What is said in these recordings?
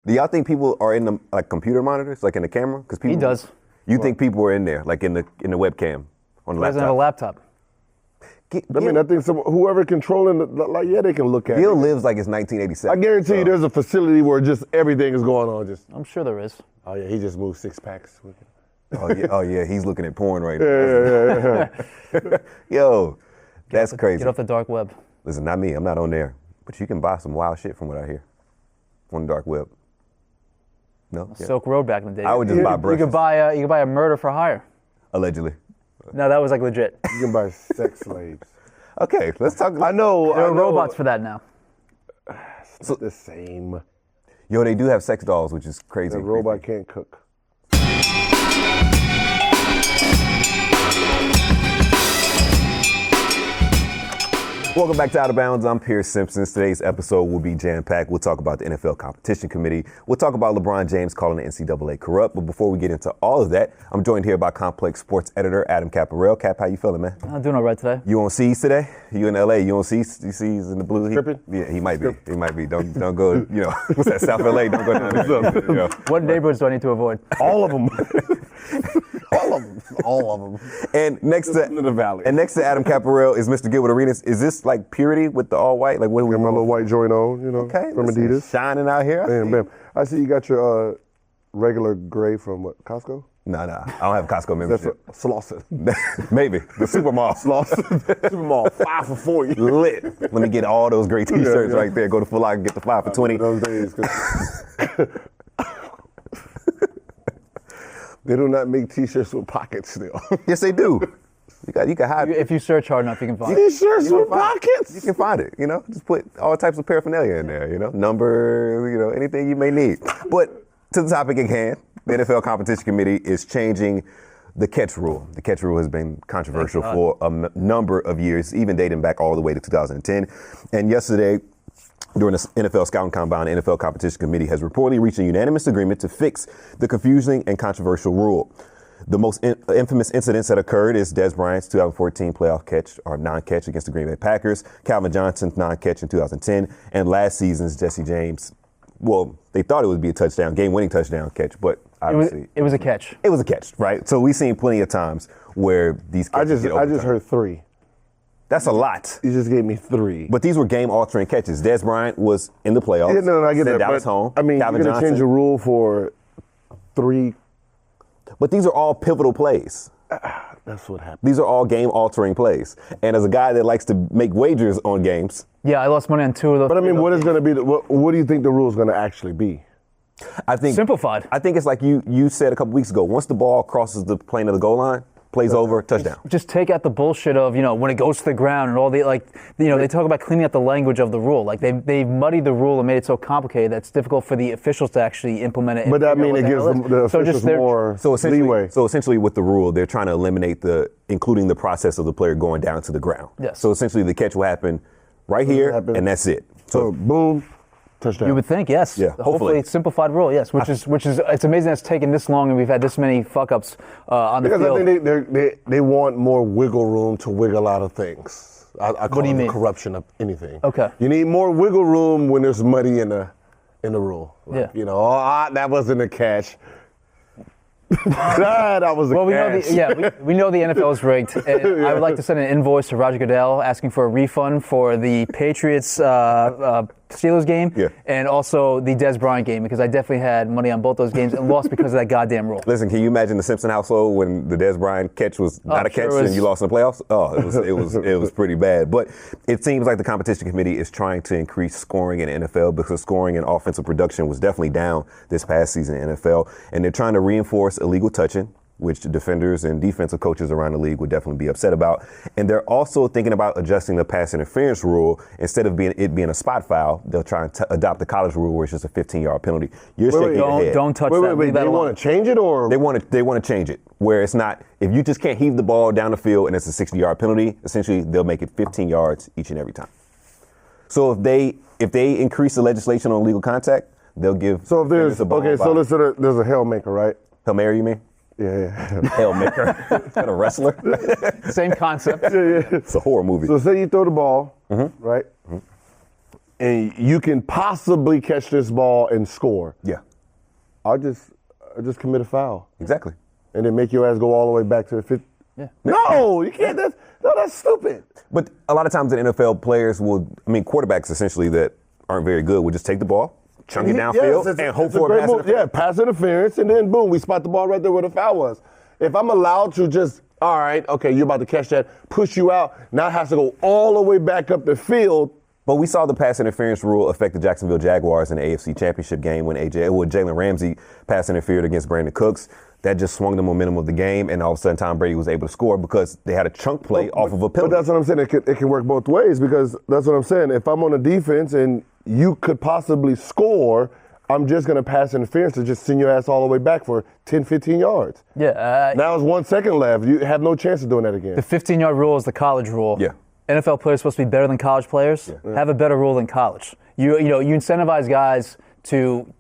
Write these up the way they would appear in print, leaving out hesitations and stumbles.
Do y'all think people are in the computer monitors, like in the camera? Because He does. You think people are in there, like in the webcam on the He doesn't have a laptop. I think whoever controlling they can look at it. Gil lives like it's 1987. I guarantee you there's a facility where just everything is going on. I'm sure there is. Oh, yeah, he just moved 6 packs. Oh yeah, he's looking at porn right now. Yeah. Yo, that's crazy. Get off the dark web. Listen, not me. I'm not on there. But you can buy some wild shit from what I hear on the dark web. No? Yeah. Silk Road back in the day. I would just buy brushes. You could buy a murder for hire. Allegedly. No, that was like legit. You can buy sex slaves. Okay, let's talk. I know. There are robots for that now. It's not the same. Yo, they do have sex dolls, which is crazy. The robot can't cook. Welcome back to Out of Bounds. I'm Pierce Simpson. Today's episode will be jam-packed. We'll talk about the NFL Competition Committee. We'll talk about LeBron James calling the NCAA corrupt. But before we get into all of that, I'm joined here by Complex Sports editor Adam Caparell. Cap, how you feeling, man? I'm doing all right today. You on C's today? You in LA? You on C's? You see he's in the blue? Tripping? Yeah, he might be. He might be. Don't go. You know, what's that? South LA? Don't go down there. You know. What neighborhoods do I need to avoid? All of them. All of them. And next to the valley. And next to Adam Caparell is Mr. Gilbert Arenas. Is this like purity with the all white? Like what? Got my little white joint on, Okay, from Adidas. Shining out here. Bam. I see you got your regular gray from what, Costco? No, I don't have Costco membership. That's a Slauson. Maybe the Supermall. Slauson. Supermall, 5 for 40. Lit. Let me get all those great T-shirts right there. Go to Foot Locker and get the 5 for 20. Those days. They do not make T-shirts with pockets still. Yes, they do. You can hide. If you search hard enough, you can find it. T-shirts with pockets? You can find it. Just put all types of paraphernalia in there. Number. Anything you may need. But to the topic at hand, the NFL Competition Committee is changing the catch rule. The catch rule has been controversial for a number of years, even dating back all the way to 2010. And yesterday, during the NFL Scouting Combine, the NFL Competition Committee has reportedly reached a unanimous agreement to fix the confusing and controversial rule. The most infamous incidents that occurred is Dez Bryant's 2014 playoff catch or non-catch against the Green Bay Packers, Calvin Johnson's non-catch in 2010, and last season's Jesse James. Well, they thought it would be a touchdown, game-winning touchdown catch, but obviously it was a catch. It was a catch, right? So we've seen plenty of times where these catches I just heard 3. That's a lot. You just gave me 3. But these were game-altering catches. Dez Bryant was in the playoffs. Yeah, no, I get that. Dallas home. I mean, Calvin you're going to change the rule for 3. But these are all pivotal plays. That's what happened. These are all game-altering plays. And as a guy that likes to make wagers on games. Yeah, I lost money on 2 of those. But I mean, what is going to be, what do you think the rule is going to actually be? I think simplified. I think it's like you said a couple weeks ago. Once the ball crosses the plane of the goal line, plays over, touchdown. Just take out the bullshit of, when it goes to the ground and all the, they talk about cleaning up the language of the rule. Like, they've muddied the rule and made it so complicated that it's difficult for the officials to actually implement it. But that means it gives the officials more leeway. So essentially with the rule, they're trying to eliminate including the process of the player going down to the ground. Yes. So essentially the catch will happen right here, and that's it. So boom. Touchdown. You would think, yes. Yeah, Hopefully it's simplified rule, yes. Which is it's amazing that it's taken this long and we've had this many fuck ups on the field. Because I think they want more wiggle room to wiggle out of things. I call it the corruption of anything. Okay. You need more wiggle room when there's muddy in the rule. Like, that wasn't a catch. That was a catch. We know the NFL is rigged. And I would like to send an invoice to Roger Goodell asking for a refund for the Patriots Steelers game and also the Dez Bryant game, because I definitely had money on both those games and lost because of that goddamn rule. Listen, can you imagine the Simpson household when the Dez Bryant catch was not a catch and you lost in the playoffs? Oh, it was pretty bad. But it seems like the competition committee is trying to increase scoring in the NFL because scoring and offensive production was definitely down this past season in the NFL, and they're trying to reinforce illegal touching, which defenders and defensive coaches around the league would definitely be upset about. And they're also thinking about adjusting the pass interference rule. Instead of it being a spot foul, they'll try and adopt the college rule where it's just a 15-yard penalty. You're shaking your head. Don't touch that. Wait, they want to change it, or they want to change it where it's not. If you just can't heave the ball down the field and it's a 60-yard penalty, essentially they'll make it 15 yards each and every time. So if they increase the legislation on illegal contact, they'll give. So if there's so let's say there's a Hail Maker, right? Hail Mary, you mean? Yeah. Hail Maker. Is that a wrestler? Same concept. Yeah. It's a horror movie. So say you throw the ball, right? Mm-hmm. and you can possibly catch this ball and score. Yeah. I'll just commit a foul. Exactly. And then make your ass go all the way back to the 50. Yeah. No, you can't. That's stupid. But a lot of times in NFL, quarterbacks essentially that aren't very good would just take the ball, chunk it downfield, and hope for a pass interference. Yeah, pass interference, and then boom, we spot the ball right there where the foul was. If I'm allowed to just, all right, okay, you're about to catch that, push you out, now it has to go all the way back up the field. But we saw the pass interference rule affect the Jacksonville Jaguars in the AFC Championship game when Jalen Ramsey pass interfered against Brandon Cooks. That just swung the momentum of the game, and all of a sudden Tom Brady was able to score because they had a chunk play off of a penalty. But that's what I'm saying. It can work both ways because that's what I'm saying. If I'm on a defense and you could possibly score, I'm just going to pass interference to just send your ass all the way back for 10, 15 yards. Yeah. Now it's 1 second left. You have no chance of doing that again. The 15-yard rule is the college rule. Yeah. NFL players are supposed to be better than college players. Yeah. Have a better rule than college. You incentivize guys to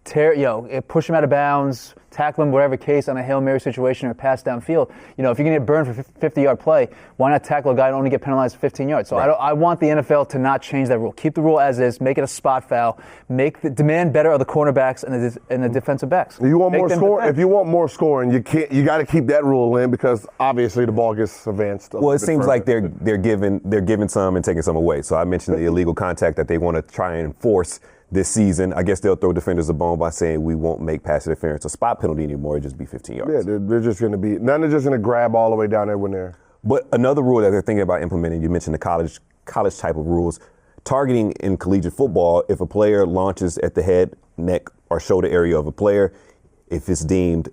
push them out of bounds, tackle them, whatever case, on a Hail Mary situation or pass downfield. If you're going to get burned for 50-yard play, why not tackle a guy and only get penalized for 15 yards? So right. I want the NFL to not change that rule. Keep the rule as is. Make it a spot foul. Demand better of the cornerbacks and the defensive backs. You want more scoring? If you want more scoring, you got to keep that rule in because obviously the ball gets advanced. Well, it seems like they're giving some and taking some away. So I mentioned the illegal contact that they want to try and enforce this season. I guess they'll throw defenders a bone by saying we won't make pass interference a spot penalty anymore. It'll just be 15 yards. Yeah, they're just going to be. None are just going to grab all the way down there when they're. But another rule that they're thinking about implementing, you mentioned the college type of rules, targeting in collegiate football. If a player launches at the head, neck, or shoulder area of a player, if it's deemed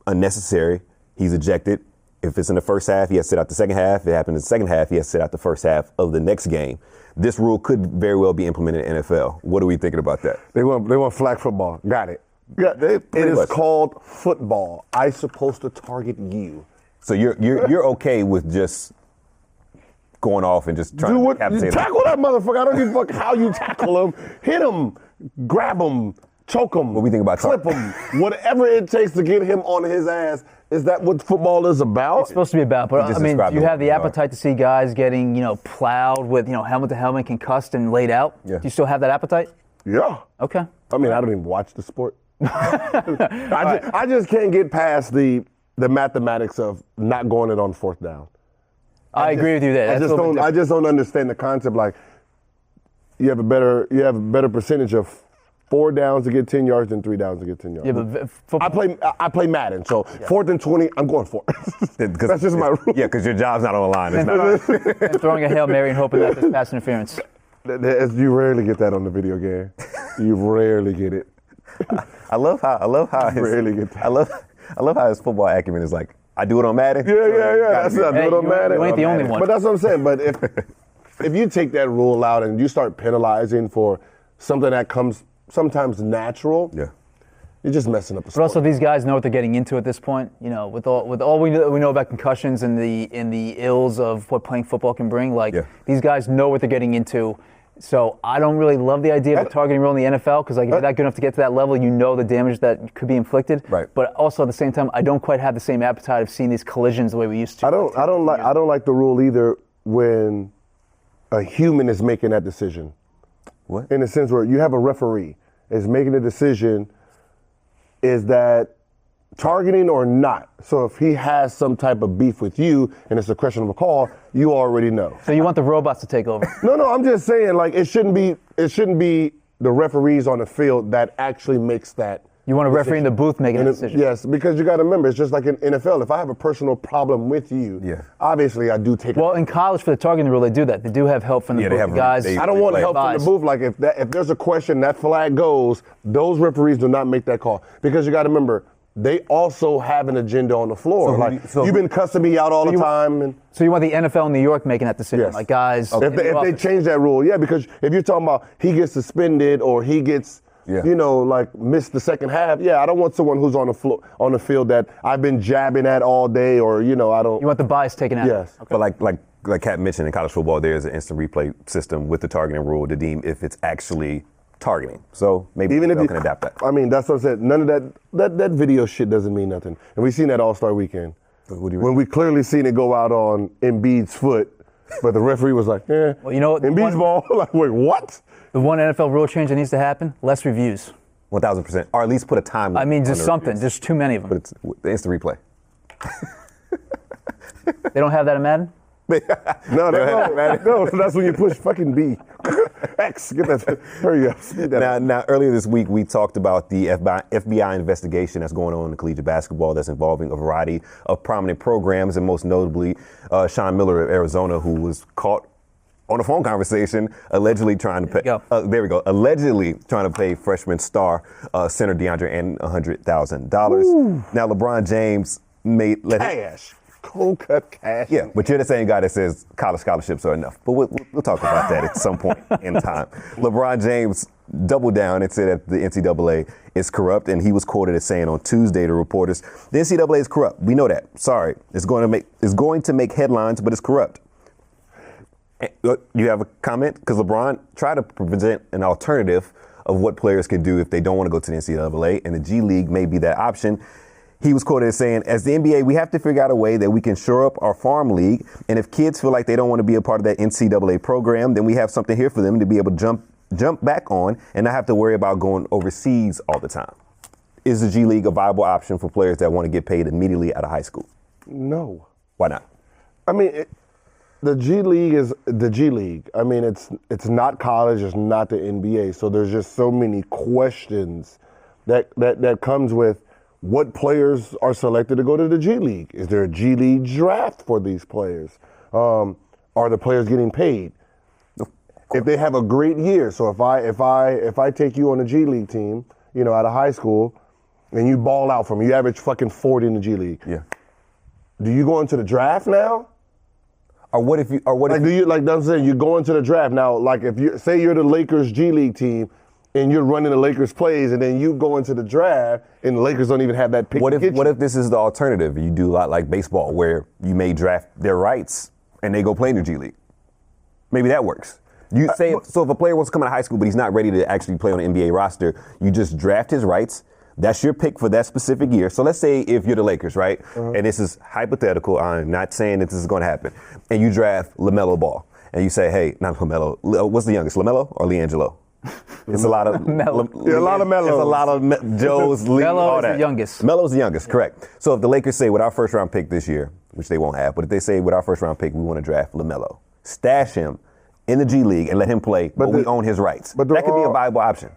unnecessary, he's ejected. If it's in the first half, he has to sit out the second half. If it happens in the second half, he has to sit out the first half of the next game. This rule could very well be implemented in NFL. What are we thinking about that? They want flag football. Got it. Yeah, it is called football. I'm supposed to target you. So you're okay with just going off and just trying to decapitate tackle that motherfucker. I don't give a fuck how you tackle him. Hit him, grab him, choke him. What we think about clip him. Whatever it takes to get him on his ass. Is that what football is about? It's supposed to be about, but do you have the appetite to see guys getting, plowed with, helmet to helmet, concussed and laid out? Yeah. Do you still have that appetite? Yeah. Okay. I mean, I don't even watch the sport. I just can't get past the mathematics of not going it on fourth down. I agree with you there. I just don't understand the concept. Like, you have a better percentage of 4 downs to get 10 yards than 3 downs to get 10 yards. Yeah, but I play Madden, so 4th and 20, I'm going for it. That's just my rule. Yeah, because your job's not on the line. It's not. And throwing a Hail Mary and hoping that there's pass interference. You rarely get that on the video game. You rarely get it. I love how his football acumen is like, I do it on Madden. Yeah. I do it on Madden. You ain't the only one. But that's what I'm saying. But if you take that rule out and you start penalizing for something that comes sometimes natural, you're just messing up the sport. But also, these guys know what they're getting into at this point. With all we know about concussions and the ills of what playing football can bring. These guys know what they're getting into. So I don't really love the idea of a targeting rule in the NFL because if you're that good enough to get to that level, you know the damage that could be inflicted. Right. But also at the same time, I don't quite have the same appetite of seeing these collisions the way we used to. I don't like the rule either when a human is making that decision. What? In the sense where you have a referee is making a decision, is that targeting or not? So if he has some type of beef with you and it's a question of a call, you already know. So you want the robots to take over? No, I'm just saying it shouldn't be the referees on the field that actually makes that. You want a referee in the booth making a decision? Yes, because you got to remember, it's just like in NFL. If I have a personal problem with you, obviously I do take it. Well, in college for the targeting rule, they do that. They do have help from the booth. Guys. I don't want help from the booth. Like if there's a question, that flag goes, those referees do not make that call. Because you got to remember, they also have an agenda on the floor. You've been cussing me out all the time. So you want the NFL in New York making that decision? Yes. Like guys. If they change that rule, because if you're talking about he gets suspended or he gets missed the second half. I don't want someone who's on the field that I've been jabbing at all day, or I don't. You want the bias taken out. Yes. Okay. But like Kat mentioned, in college football, there's an instant replay system with the targeting rule to deem if it's actually targeting. So maybe even if you can adapt that. I mean, that's what I said. None of that video shit doesn't mean nothing. And we've seen that All-Star weekend. What do you when we clearly seen it go out on Embiid's foot. But the referee was like, Well, you know what? In beach ball, like, wait, what? The one NFL rule change that needs to happen: less reviews. 1,000%, or at least put a time limit. I mean, just on the something. reviews. There's too many of them. But it's the instant replay. They don't have that in Madden? No, that's when you push fucking B. X, get that, hurry up. Speed that up. Now, earlier this week, we talked about the FBI investigation that's going on in collegiate basketball that's involving a variety of prominent programs, and most notably, Sean Miller of Arizona, who was caught on a phone conversation allegedly trying to pay. Allegedly trying to pay freshman star center DeAndre Ayton $100,000. Now, LeBron James Cash. Cold cut cash. Yeah, but you're the same guy that says college scholarships are enough. But we'll talk about that at some point in time. LeBron James doubled down and said that the NCAA is corrupt, and he was quoted as saying on Tuesday to reporters, "The NCAA is corrupt. We know that. Sorry, it's going to make headlines, but it's corrupt." You have a comment? Because LeBron tried to present an alternative of what players can do if they don't want to go to the NCAA, and the G League may be that option. He was quoted as saying, "As the NBA, we have to figure out a way that we can shore up our farm league. And if kids feel like they don't want to be a part of that NCAA program, then we have something here for them to be able to jump back on and not have to worry about going overseas all the time." Is the G League a viable option for players that want to get paid immediately out of high school? No. Why not? I mean, the G League is the G League. I mean, it's not college, it's not the NBA. So there's just so many questions that comes with what players are selected to go to the G League. Is there a G League draft for these players? Are the players getting paid? If they have a great year, so if I take you on a G League team, out of high school, and you ball out for me, you average fucking 40 in the G League. Yeah. Do you go into the draft now? Or what if you? I'm saying you go into the draft now. Like if you say you're the Lakers G League team, and you're running the Lakers plays, and then you go into the draft, and the Lakers don't even have that pick. What if this is the alternative? You do a lot like baseball, where you may draft their rights, and they go play in the G League. Maybe that works. You say so if a player wants to come out of high school, but he's not ready to actually play on the NBA roster, you just draft his rights. That's your pick for that specific year. So let's say if you're the Lakers, right? And this is hypothetical. I'm not saying that this is going to happen. And you draft LaMelo Ball, and you say, hey, not LaMelo. What's the youngest, LaMelo or LiAngelo? It's a lot of Melo. A lot of Melos. It's a lot of Joe's, Lee, all that. Melo's the youngest. Melo's the youngest, correct. So if the Lakers say with our first round pick this year, which they won't have, but if they say with our first round pick we want to draft LaMelo, stash him in the G League and let him play, but we own his rights. But that could be a viable option.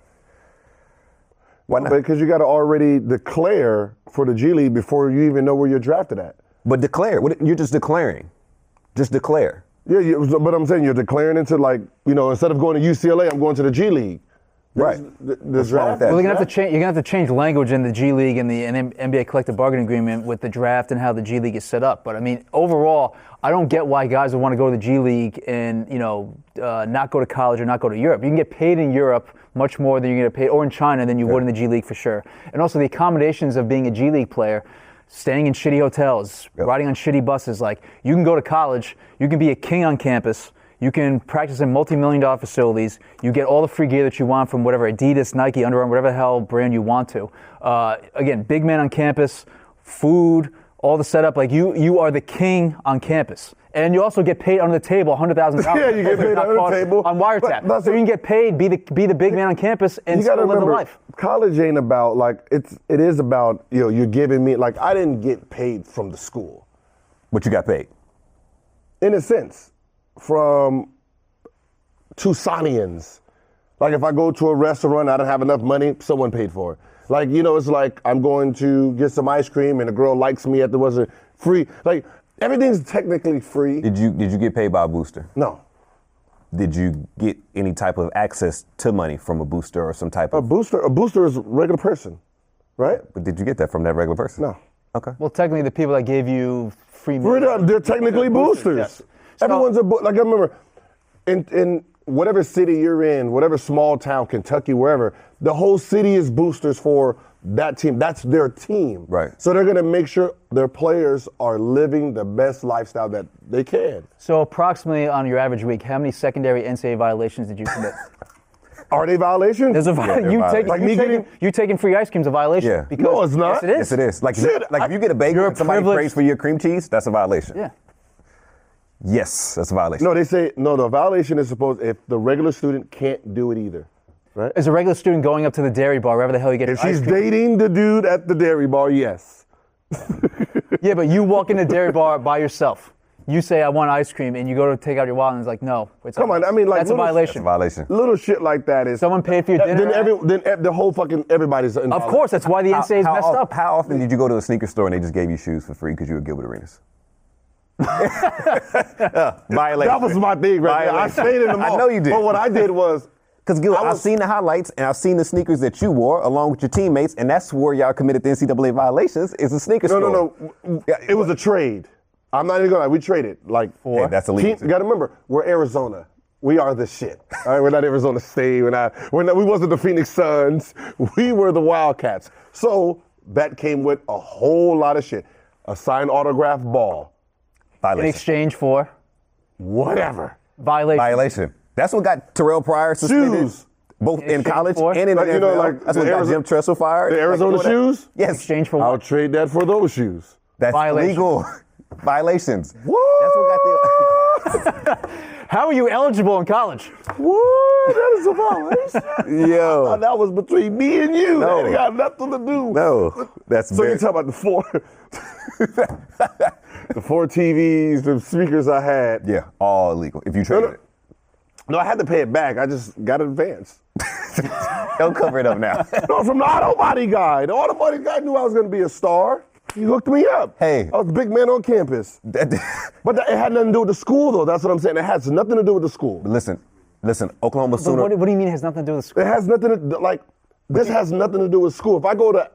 Why not? Because you got to already declare for the G League before you even know where you're drafted at. But declare. You're just declaring. Just declare. Yeah, but I'm saying you're declaring into instead of going to UCLA, I'm going to the G League. Right. The draft. Well, you're gonna have to change language in the G League and the NBA collective bargaining agreement with the draft and how the G League is set up. But I mean, overall, I don't get why guys would want to go to the G League and not go to college or not go to Europe. You can get paid in Europe much more than you're going to get paid, or in China than you would in the G League for sure. And also the accommodations of being a G League player. Staying in shitty hotels, riding on shitty buses. Like, you can go to college, you can be a king on campus, you can practice in multi-million-dollar facilities, you get all the free gear that you want from whatever Adidas, Nike, Under Armour, whatever the hell brand you want to. Again, big man on campus, food, all the setup. Like, you are the king on campus. And you also get paid under the table $100,000. Yeah, you get paid under the table. On wiretap. So you can get paid, be the big man on campus, and still live the life. College ain't about, it is about, you're giving me, I didn't get paid from the school. But you got paid. In a sense, from Tucsonians. Like if I go to a restaurant, I don't have enough money, someone paid for it. It's like I'm going to get some ice cream and a girl likes me at wasn't free. Everything's technically free. Did you get paid by a booster? No. Did you get any type of access to money from a booster or some type of... A booster is a regular person, right? But did you get that from that regular person? No. Okay. Well, technically, the people that gave you free money... They're technically boosters. Yes. Everyone's I remember, in whatever city you're in, whatever small town, Kentucky, wherever, the whole city is boosters for that team. That's their team. Right. So they're going to make sure their players are living the best lifestyle that they can. So approximately on your average week, how many secondary NCAA violations did you commit? Are they violations? There's you taking free ice cream is a violation. Yeah. Because, no, it's not. Yes, it is. Yes, it is. If you get a bagel and somebody prays for your cream cheese, that's a violation. Yeah. Yes, that's a violation. No, they say, no, the violation is supposed, if the regular student can't do it either, right? Is a regular student going up to the dairy bar, wherever the hell you get If your ice she's cream? dating the dude at the dairy bar, yes. Yeah, but you walk in the dairy bar by yourself. You say, I want ice cream, and you go to take out your wallet, and it's like, no. Come on, I mean, like, that's a That's a violation. violation. little shit like that is. Someone paid for your dinner. Then the whole fucking, everybody's involved. Of course, that's why the NCAA is messed up. How often did you go to a sneaker store and they just gave you shoes for free because you were Gilbert Arenas? Violation. That was my thing, right there. I stayed in the mall. I know you did. But what I did was, Because Gil, I've seen the highlights and I've seen the sneakers that you wore along with your teammates, and that's where y'all committed the NCAA violations. Is a sneaker store. No. It was a trade. I'm not even gonna lie. We traded Hey, that's illegal. You gotta remember, we're Arizona. We are the shit. All right, we're not Arizona State. We wasn't the Phoenix Suns. We were the Wildcats. So that came with a whole lot of shit. A signed autograph ball. Violation. In exchange for Whatever. violation. That's what got Terrell Pryor suspended. Shoes. Both in exchange college for? and in the Like, NFL. That's what got Jim Tressel fired. The Arizona Like, you know that? shoes? Yes. Exchange for I'll what? trade that for those shoes. That's Violation. illegal. Violations. What? That's what got How are you eligible in college? What? That is a violation. the Yo. That was between me and you. No. That ain't got nothing to do. No. That's So very, you're talking about the four TVs, the speakers I had. yeah, all illegal. If you traded it. No, I had to pay it back. I just got it advanced. Don't cover it up now. No, from the auto body guy. The auto body guy knew I was going to be a star. He hooked me up. Hey. I was a big man on campus. But it had nothing to do with the school, though. That's what I'm saying. It has nothing to do with the school. Listen, Oklahoma But Sooner. what do you mean it has nothing to do with school? It has nothing to do, this has nothing to do with school. If I go to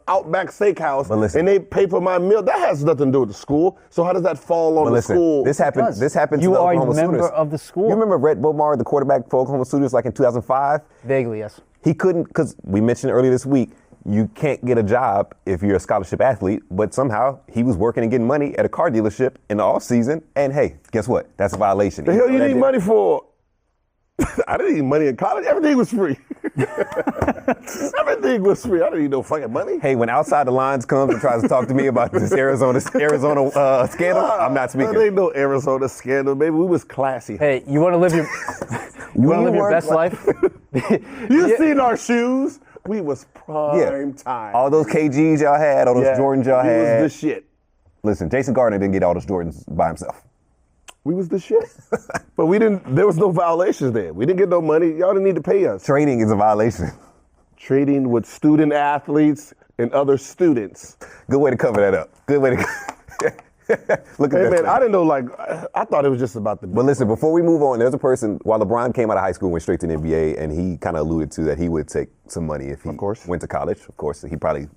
Outback Steakhouse But listen. and they pay for my meal, that has nothing to do with the school. So how does that fall on But the listen, school? this happened. does. This happened to You the are a Oklahoma member Sooners. of the school. You remember Rhett Bomar, the quarterback for Oklahoma Sooners, like in 2005? Vaguely, yes. He couldn't, because we mentioned earlier this week, you can't get a job if you're a scholarship athlete, but somehow he was working and getting money at a car dealership in the off season, and hey, guess what? That's a violation. The hell you need money for? I didn't need money in college. Everything was free. Everything was free. I didn't need no fucking money. Hey, when Outside the Lines comes and tries to talk to me about this Arizona scandal, I'm not speaking. There ain't no Arizona scandal, baby. We was classy. Hey, you want to live your best life? You seen our shoes? We was prime time. All those KGs y'all had, all those Jordans y'all we had. was the shit. Listen, Jason Gardner didn't get all those Jordans by himself. We was the shit. But there was no violations there. We didn't get no money. Y'all didn't need to pay us. Trading is a violation. Trading with student athletes and other students. Good way to cover that up. Good way to look at Hey that. man, I didn't know, I thought it was just about the. But listen, before we move on, there's a person, while LeBron came out of high school and went straight to the NBA, and he kind of alluded to that he would take some money if he went to college. Of course, he probably,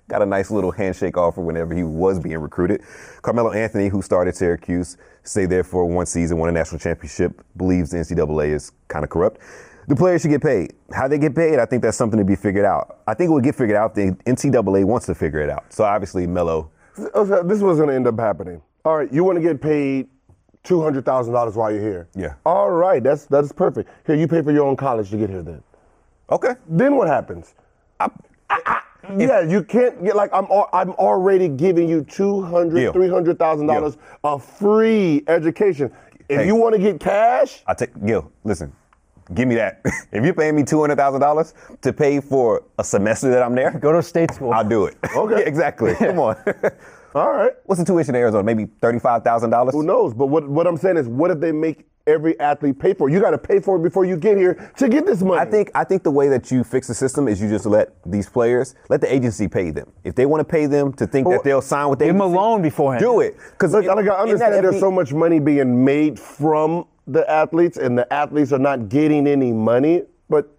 got a nice little handshake offer whenever he was being recruited. Carmelo Anthony, who started Syracuse, stayed there for one season, won a national championship, believes the NCAA is kind of corrupt. The players should get paid. How they get paid, I think that's something to be figured out. I think it will get figured out. The NCAA wants to figure it out. So obviously, Melo. Okay, this was going to end up happening. All right, you want to get paid $200,000 while you're here. Yeah. All right, that is perfect. Here, you pay for your own college to get here then. Okay. Then what happens? You can't get I'm already giving you $200,000, $300,000 of free education. If you want to get cash, Gil, listen, give me that. If you're paying me $200,000 to pay for a semester that I'm there, Go to state school. I'll do it. Okay. Yeah, exactly. Come on. all right. What's the tuition in Arizona? Maybe $35,000? Who knows? But what I'm saying is, what if they make every athlete pay for it? You got to pay for it before you get here to get this money. I think the way that you fix the system is you just let these players, let the agency pay them. If they want to pay them to think that they'll sign with the Give them a agency, loan beforehand. do it. Because I understand there's so much money being made from the athletes, and the athletes are not getting any money, but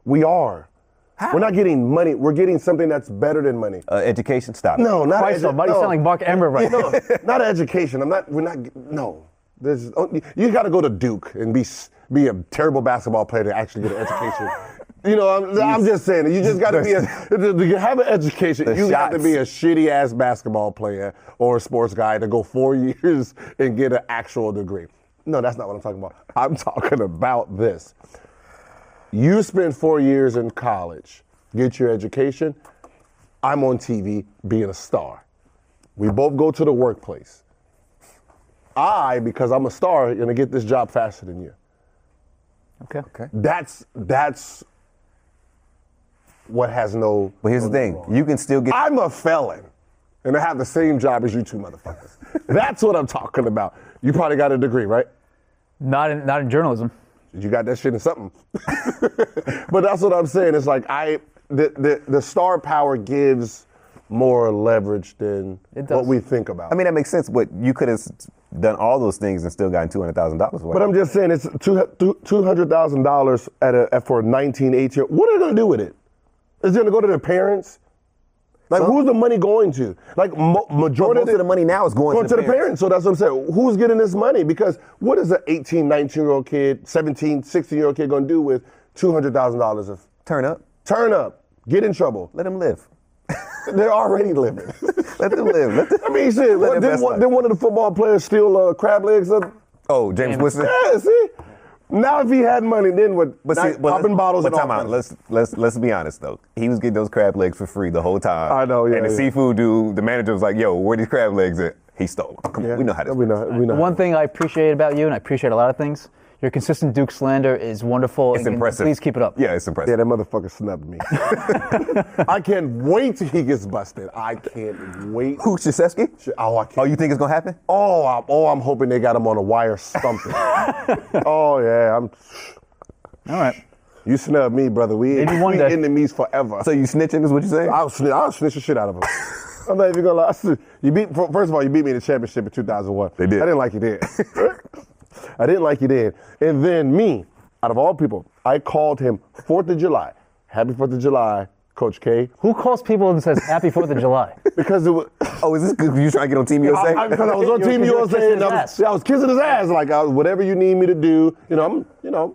we are. How? We're not getting money. We're getting something that's better than money. Education, stop. No, not Christ almighty, you sound like Mark Emmert right now. Not education. No. You got to go to Duke and be a terrible basketball player to actually get an education. I'm just saying, you just got to to have an education. You got to be a shitty ass basketball player or a sports guy to go 4 years and get an actual degree. No, that's not what I'm talking about. I'm talking about this. You spend 4 years in college, get your education. I'm on TV being a star. We both go to the workplace. because I'm a star, going to get this job faster than you. Okay. That's what has no. But here's the thing: you can still get. I'm a felon, and I have the same job as you two motherfuckers. That's what I'm talking about. You probably got a degree, right? Not in journalism. You got that shit in something. But that's what I'm saying. It's like the star power gives more leverage than what we think about. I mean, that makes sense, but you could have done all those things and still gotten $200,000. But I'm just saying, it's $200,000 for a 19, 18. What are they going to do with it? Is it going to go to their parents? Like, who's the money going to? Like, majority of the money now is going to the parents. So that's what I'm saying. Who's getting this money? Because what is an 18, 19-year-old kid, 17, 16-year-old kid going to do with $200,000 of turn up? Turn up. Get in trouble. Let them live. They're already living. Let them live. I mean, shit. Didn't one of the football players steal crab legs? Oh, James Winston. Yeah, see. Now, if he had money, then popping bottles and all. But time out. Let's be honest though. He was getting those crab legs for free the whole time. I know. Yeah. And the seafood dude, the manager was like, "Yo, where these crab legs at?" He stole them. Come on, we know how this. We know. One thing I appreciate about you, and I appreciate a lot of things. Your consistent Duke slander is wonderful. It's impressive. Please keep it up. Yeah, it's impressive. Yeah, that motherfucker snubbed me. I can't wait till he gets busted. I can't wait. Who, Krzyzewski? Oh, I can't. Oh, you think it's gonna happen? I'm hoping they got him on a wire stumping. Oh yeah, All right. You snubbed me, brother. We enemies forever. So you snitching is what you're saying? I'll snitch the shit out of him. I'm not even gonna lie. First of all, you beat me in the championship in 2001. They did. I didn't like you then. I didn't like you then. And then me, out of all people, I called him 4th of July. Happy 4th of July, Coach K. Who calls people and says Happy 4th of July? Because it was. Oh, is this because you trying to get on Team USA? Because I was on Team USA and I was kissing his ass. Like, whatever you need me to do. I'm a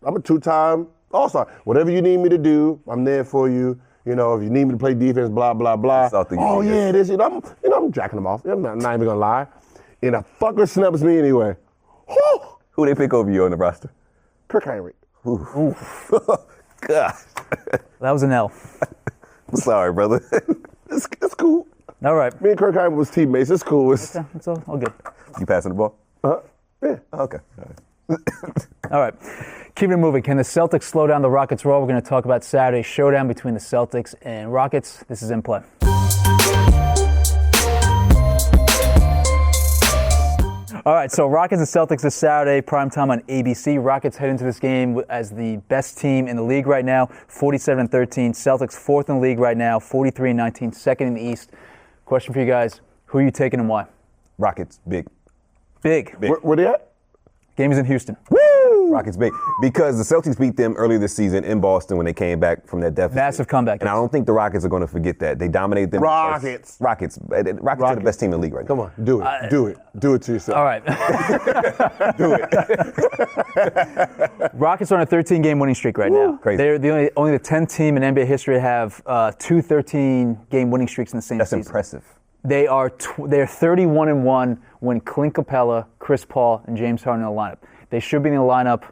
2-time All-Star. Whatever you need me to do, I'm there for you. If you need me to play defense, blah, blah, blah. Oh, yeah, this. I'm jacking them off. I'm not even going to lie. And a fucker snubs me anyway. Who they pick over you on the roster? Kirk Heinrich. Oof. Gosh. That was an L. I'm sorry, brother. It's cool. All right. Me and Kirk Heinrich was teammates. It's cool. It's all good. You passing the ball? Yeah. Okay. All right. Keeping it moving. Can the Celtics slow down the Rockets' roll? We're going to talk about Saturday's showdown between the Celtics and Rockets. This is In Play. All right, so Rockets and Celtics this Saturday, primetime on ABC. Rockets head into this game as the best team in the league right now, 47-13. Celtics 4th in the league right now, 43-19, second in the East. Question for you guys, who are you taking and why? Rockets, big. Big. Where they at? Game is in Houston. Woo! Rockets big. Because the Celtics beat them earlier this season in Boston when they came back from that deficit. Massive comeback. And I don't think the Rockets are going to forget that. They dominated them. Rockets are the best team in the league right now. Come on, do it. Do it to yourself. All right. Do it. Rockets are on a 13-game winning streak right now. Crazy. They're only the 10th team in NBA history to have 2 13-game winning streaks in the same season. That's impressive. They're 31-1 when Clint Capella, Chris Paul, and James Harden are in the lineup. They should be in the lineup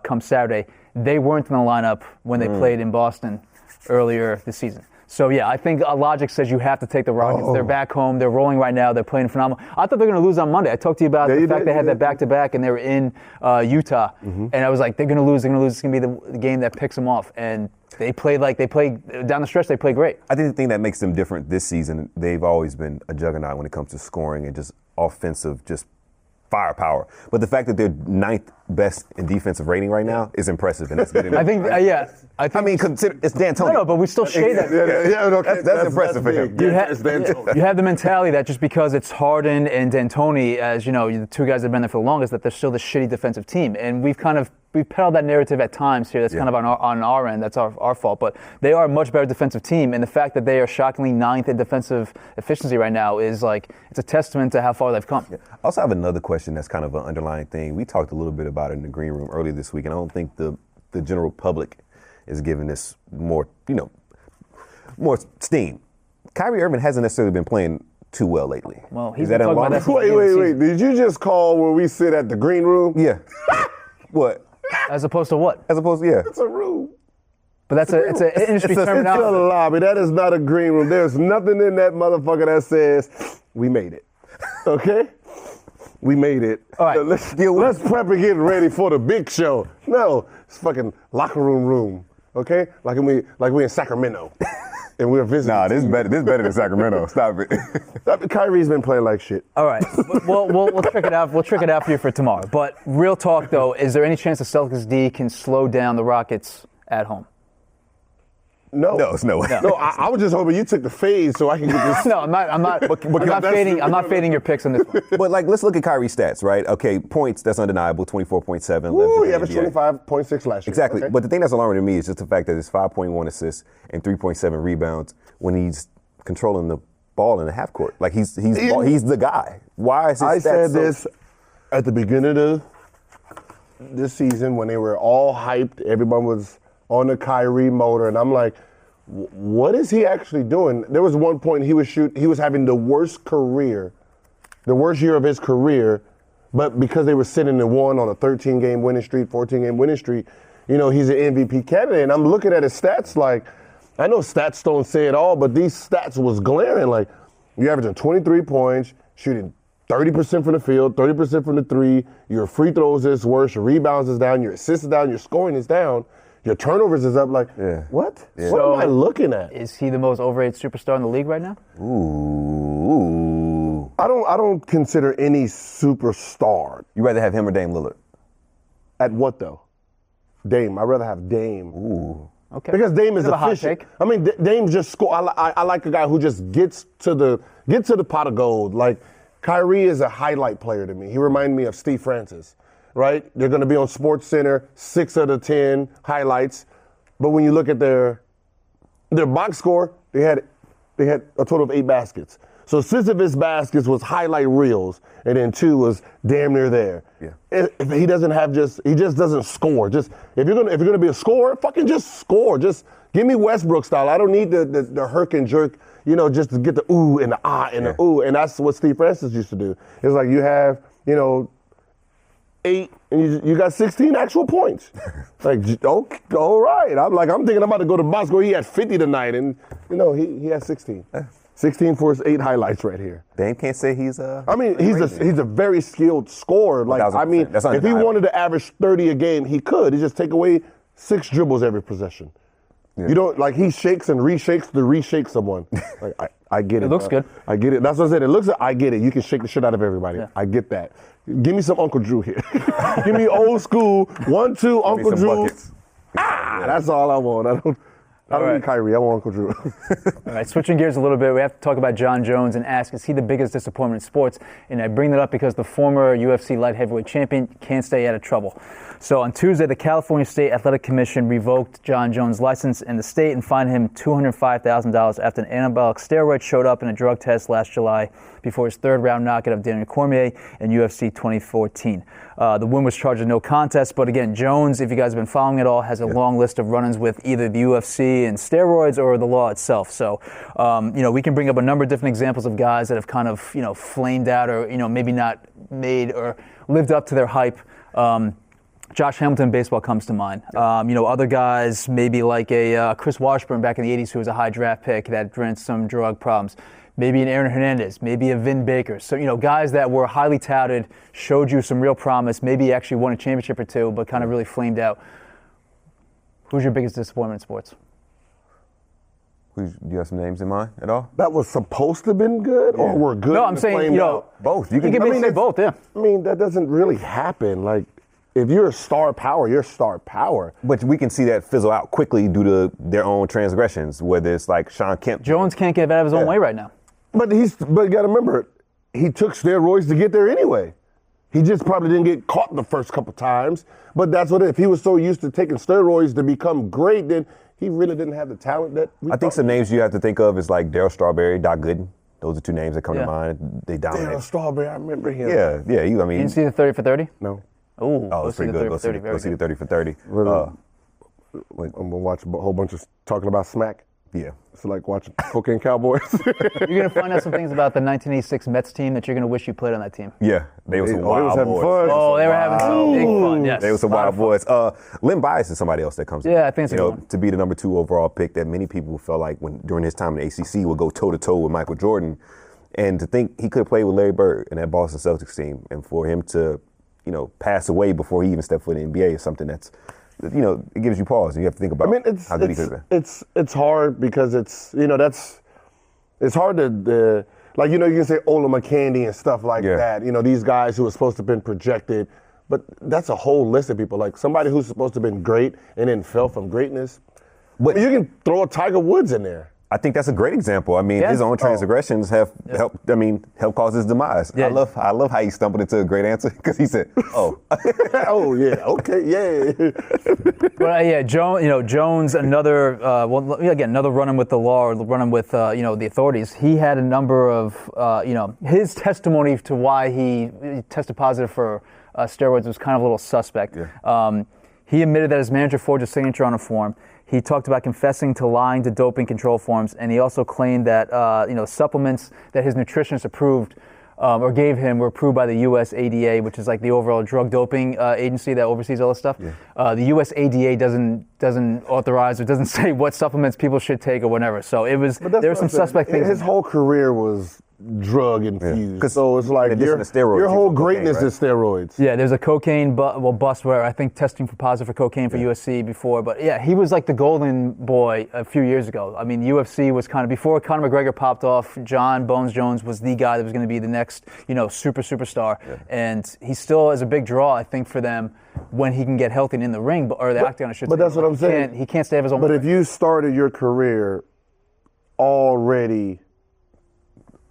come Saturday. They weren't in the lineup when they played in Boston earlier this season. So, yeah, I think logic says you have to take the Rockets. They're back home. They're rolling right now. They're playing phenomenal. I thought they were going to lose on Monday. I talked to you about the fact they had that back-to-back, and they were in Utah. Mm-hmm. And I was like, they're going to lose. They're going to lose. It's going to be the game that picks them off. And they played down the stretch, they played great. I think the thing that makes them different this season, they've always been a juggernaut when it comes to scoring and just offensive, just firepower. But the fact that they're 9th best in defensive rating right now is impressive, and that's good enough. I think, I mean, consider it's D'Antoni. No, but we still shade that. That's impressive for him. You have the mentality that just because it's Harden and D'Antoni, as you know, the two guys that have been there for the longest, that they're still the shitty defensive team. And we've peddled that narrative at times here. That's kind of on our end. That's our fault. But they are a much better defensive team. And the fact that they are shockingly 9th in defensive efficiency right now is it's a testament to how far they've come. Yeah. I also have another question that's kind of an underlying thing. We talked a little bit about it in the green room earlier this week, and I don't think the general public is giving this more steam. Kyrie Irving hasn't necessarily been playing too well lately. Well, he's is that talking about that since Wait. Did you just call where we sit at the green room? Yeah. What? As opposed to what? As opposed to, yeah. It's a room. But it's an industry terminology. It's a lobby. That is not a green room. There's nothing in that motherfucker that says we made it. Okay? We made it. All right. Let's prep and get ready for the big show. No, it's fucking locker room. Okay, like we in Sacramento, and we're visiting. Nah, this is better than Sacramento. Stop it. Kyrie's been playing like shit. All right, we'll trick it out. We'll trick it out for you for tomorrow. But real talk though, is there any chance the Celtics D can slow down the Rockets at home? No, it's no way. No, I was just hoping you took the fade so I can get this. No, I'm not fading your picks on this one. But like, let's look at Kyrie's stats, right? Okay, points, that's undeniable, 24.7. Ooh, he averaged 25.6 last year. Exactly. Okay. But the thing that's alarming to me is just the fact that it's 5.1 assists and 3.7 rebounds when he's controlling the ball in the half court. Like he's the guy. Why is his I stats said so this at the beginning of this season when they were all hyped. Everyone was on the Kyrie motor, and I'm like, what is he actually doing? There was one point he was having the worst year of his career, but because they were sitting in one on a 13-game winning streak, 14-game winning streak, he's an MVP candidate. And I'm looking at his stats like, I know stats don't say it all, but these stats was glaring. Like, you're averaging 23 points, shooting 30% from the field, 30% from the three, your free throws is worse, your rebounds is down, your assists is down, your scoring is down. Your turnovers is up. Like, what? Yeah. What am I looking at? Is he the most overrated superstar in the league right now? Ooh. I don't consider any superstar. You rather have him or Dame Lillard? At what though? Dame. I'd rather have Dame. Ooh. Okay. Because Dame is efficient. I mean, Dame just score. I like a guy who just gets to the pot of gold. Like, Kyrie is a highlight player to me. He reminded me of Steve Francis. Right? They're going to be on SportsCenter, 6 out of 10 highlights. But when you look at their box score, they had a total of 8 baskets. So 6 of his baskets was highlight reels, and then 2 was damn near there. Yeah. If he doesn't he just doesn't score. Just if you're gonna be a scorer, fucking just score. Just give me Westbrook style. I don't need the herk and jerk, just to get the ooh and the ah and the ooh. And that's what Steve Francis used to do. It's like you have, 8, and you got 16 actual points. Like, okay, all right. I'm thinking I'm about to go to Bosco. He had 50 tonight, and he had 16. 16 for his 8 highlights right here. Dame can't say he's a. I mean, he's a very skilled scorer. Like, I mean, if he wanted to average 30 a game, he could. He just take away 6 dribbles every possession. Yeah. You don't he shakes and reshakes to reshake someone. Like, I get it. It looks good. I get it. That's what I said. It looks. I get it. You can shake the shit out of everybody. Yeah. I get that. Give me some Uncle Drew here. Give me old school 1-2 Uncle Drew. Buckets. That's all I want. I don't need Kyrie. I want Uncle Drew. All right, switching gears a little bit, we have to talk about Jon Jones and ask, is he the biggest disappointment in sports? And I bring that up because the former UFC light heavyweight champion can't stay out of trouble. So on Tuesday, the California State Athletic Commission revoked Jon Jones' license in the state and fined him $205,000 after an anabolic steroid showed up in a drug test last July before his third-round knockout of Daniel Cormier in UFC 2014. The win was charged with no contest, but again, Jones, if you guys have been following it all, has a long list of run-ins with either the UFC and steroids or the law itself. So, we can bring up a number of different examples of guys that have kind of, flamed out or, maybe not made or lived up to their hype. Josh Hamilton in baseball comes to mind. Other guys, maybe like a Chris Washburn back in the 80s, who was a high draft pick that ran some drug problems. Maybe an Aaron Hernandez, maybe a Vin Baker. So, guys that were highly touted, showed you some real promise, maybe actually won a championship or two, but kind of really flamed out. Who's your biggest disappointment in sports? Do you have some names in mind at all? That was supposed to have been good, or were good? No, I'm saying, both. You can say both, yeah. I mean, that doesn't really happen. Like, if you're a star power, you're star power. But we can see that fizzle out quickly due to their own transgressions, whether it's like Sean Kemp. Jones can't get out of his own way right now. But you got to remember, he took steroids to get there anyway. He just probably didn't get caught the first couple times. But that's what if he was so used to taking steroids to become great, then he really didn't have the talent that we I think some names you have to think of is like Darryl Strawberry, Doc Gooden. Those are 2 names that come to mind. They dominate. Darryl Strawberry, I remember him. Yeah. You didn't see the 30 for 30? No. Oh, it's pretty good. Go see the 30 for 30. I'm gonna watch a whole bunch of talking about smack. Yeah. It's like watching Cocaine Cowboys. You're going to find out some things about the 1986 Mets team that you're going to wish you played on that team. Yeah. They were some wild having boys. fun. Oh, they were having some big fun, yes. They were some wild boys. Len Bias is somebody else that comes in. Yeah, I think it's a good one. To be the number 2 overall pick that many people felt like during his time in the ACC would go toe-to-toe with Michael Jordan. And to think he could have played with Larry Bird in that Boston Celtics team, and for him to, pass away before he even stepped foot in the NBA is something that's, it gives you pause. And you have to think about how good he could have been. It's hard because it's hard to, you can say Ola McCandy and stuff like that. These guys who are supposed to have been projected. But that's a whole list of people. Like somebody who's supposed to have been great and then fell from greatness. But you can throw a Tiger Woods in there. I think that's a great example. I mean, his own transgressions have helped cause his demise. Yeah. I love how he stumbled into a great answer because he said, "Oh, oh yeah, okay, yeah." But Jones, another another run-in with the law, or run-in with the authorities. He had a number of his testimony to why he tested positive for steroids was kind of a little suspect. Yeah. He admitted that his manager forged a signature on a form. He talked about confessing to lying to doping control forms, and he also claimed that supplements that his nutritionist approved or gave him were approved by the USADA, which is like the overall drug doping agency that oversees all this stuff. Yeah. The USADA doesn't authorize or doesn't say what supplements people should take or whatever. So there were some suspect things. His whole career was drug infused. Yeah. So it's like your whole greatness is steroids. Yeah, there's a cocaine bust where I think testing for positive for cocaine for USC before. But yeah, he was like the golden boy a few years ago. I mean, UFC was kind of, before Conor McGregor popped off, Jon Bones Jones was the guy that was going to be the next, superstar. Yeah. And he still is a big draw, I think, for them when he can get healthy and in the ring, or the octagon, I should say. But that's what I'm saying. He can't stay of his own. But if you started your career already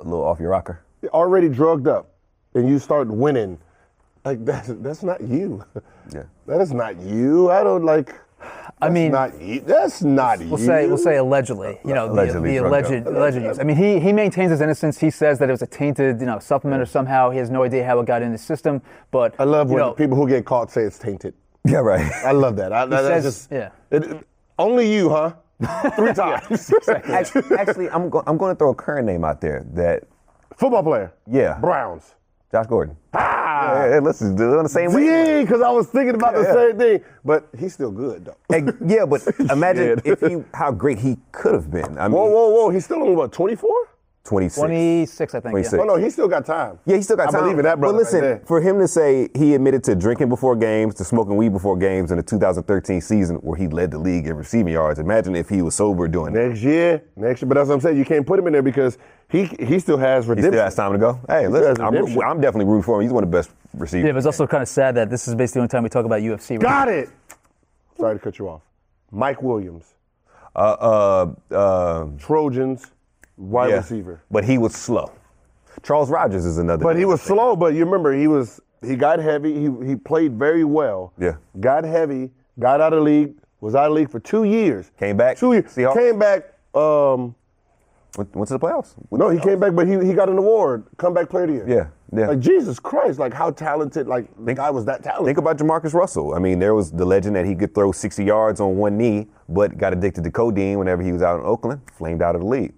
a little off your rocker, already drugged up, and you start winning, like that's not you. Yeah, that is not you. I don't like. I mean, not you. That's not you. We'll say allegedly. The alleged use. I mean, he maintains his innocence. He says that it was a tainted, supplement or somehow. He has no idea how it got in the system. But I love when people who get caught say it's tainted. Yeah, right. I love that. Only you, huh? 3 times. Actually, I'm going to throw a current name out there. That football player. Yeah. Browns. Josh Gordon. Yeah, listen, they're on the same way. Yeah, because I was thinking about the same thing. But he's still good, though. Yeah, but imagine how great he could have been. I mean, whoa. He's still on, what, 24? 26, I think. 26. Yeah. Oh, no, he still got time. Yeah, he still got time. I believe in that, brother. But listen, for him to say he admitted to drinking before games, to smoking weed before games in the 2013 season where he led the league in receiving yards, imagine if he was sober doing that. Next year. But that's what I'm saying. You can't put him in there because he still has redemption. He still has time to go. Hey, listen, I'm definitely rooting for him. He's one of the best receivers. Yeah, but it's also kind of sad that this is basically the only time we talk about UFC. Right? Got it! Sorry to cut you off. Mike Williams. Trojans. Wide receiver. But he was slow. Charles Rogers is another. But he was slow, but you remember he got heavy. He played very well. Yeah. Got heavy, got out of the league, was out of the league for 2 years. Came back. 2 years. Came back. Went to the playoffs. No, he came back, but he got an award, comeback player of the year. Yeah. Like, Jesus Christ, like how talented, the guy was that talented. Think about Jamarcus Russell. I mean, there was the legend that he could throw 60 yards on one knee, but got addicted to codeine whenever he was out in Oakland, flamed out of the league.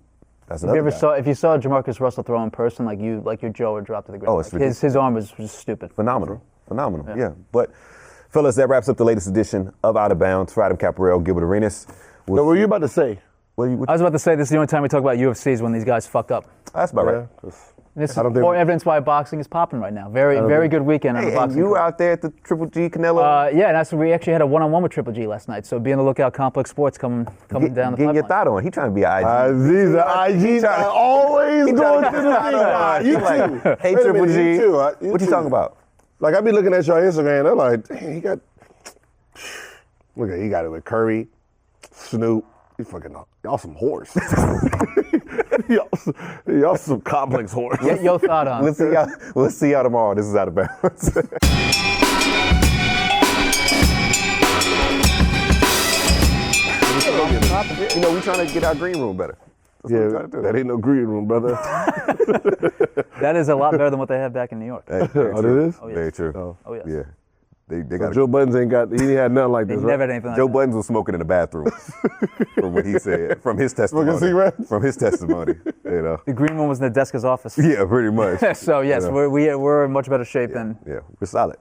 That's if you saw Jamarcus Russell throw in person, like your jaw would drop to the ground. Oh, his arm was just stupid. Phenomenal. Yeah. But fellas, that wraps up the latest edition of Out of Bounds. For Adam Caparel, Gilbert Arenas. What were you about to say? I was about to say this is the only time we talk about UFC is when these guys fucked up. That's about right. This is more evidence why boxing is popping right now. Very good weekend on the boxing. And you were out there at the Triple G Canelo? And we actually had a one-on-one with Triple G last night. So be on the lookout, Complex Sports coming down the pipeline. Getting your thought on. He trying to be an IG. These are IGs are always going to the thing. You too. Hey, Triple G. What you talking about? Like, I be looking at your Instagram, I'm like, dang, he got it with Curry, Snoop. Y'all some horse. y'all some complex horse. Get your thought on. We'll see y'all tomorrow. This is Out of Bounds. We're trying to get our green room better. That ain't no green room, brother. That is a lot better than what they have back in New York. It is? Oh, yes. Very true. Oh, yes. Yeah. They got Joe Buttons he had nothing like this, never had anything like Joe that. Buttons was smoking in the bathroom, from what he said, from his testimony. From his testimony, The green room was in the Deska's office. Yeah, pretty much. So yes, we're in much better shape than. Yeah, we're solid.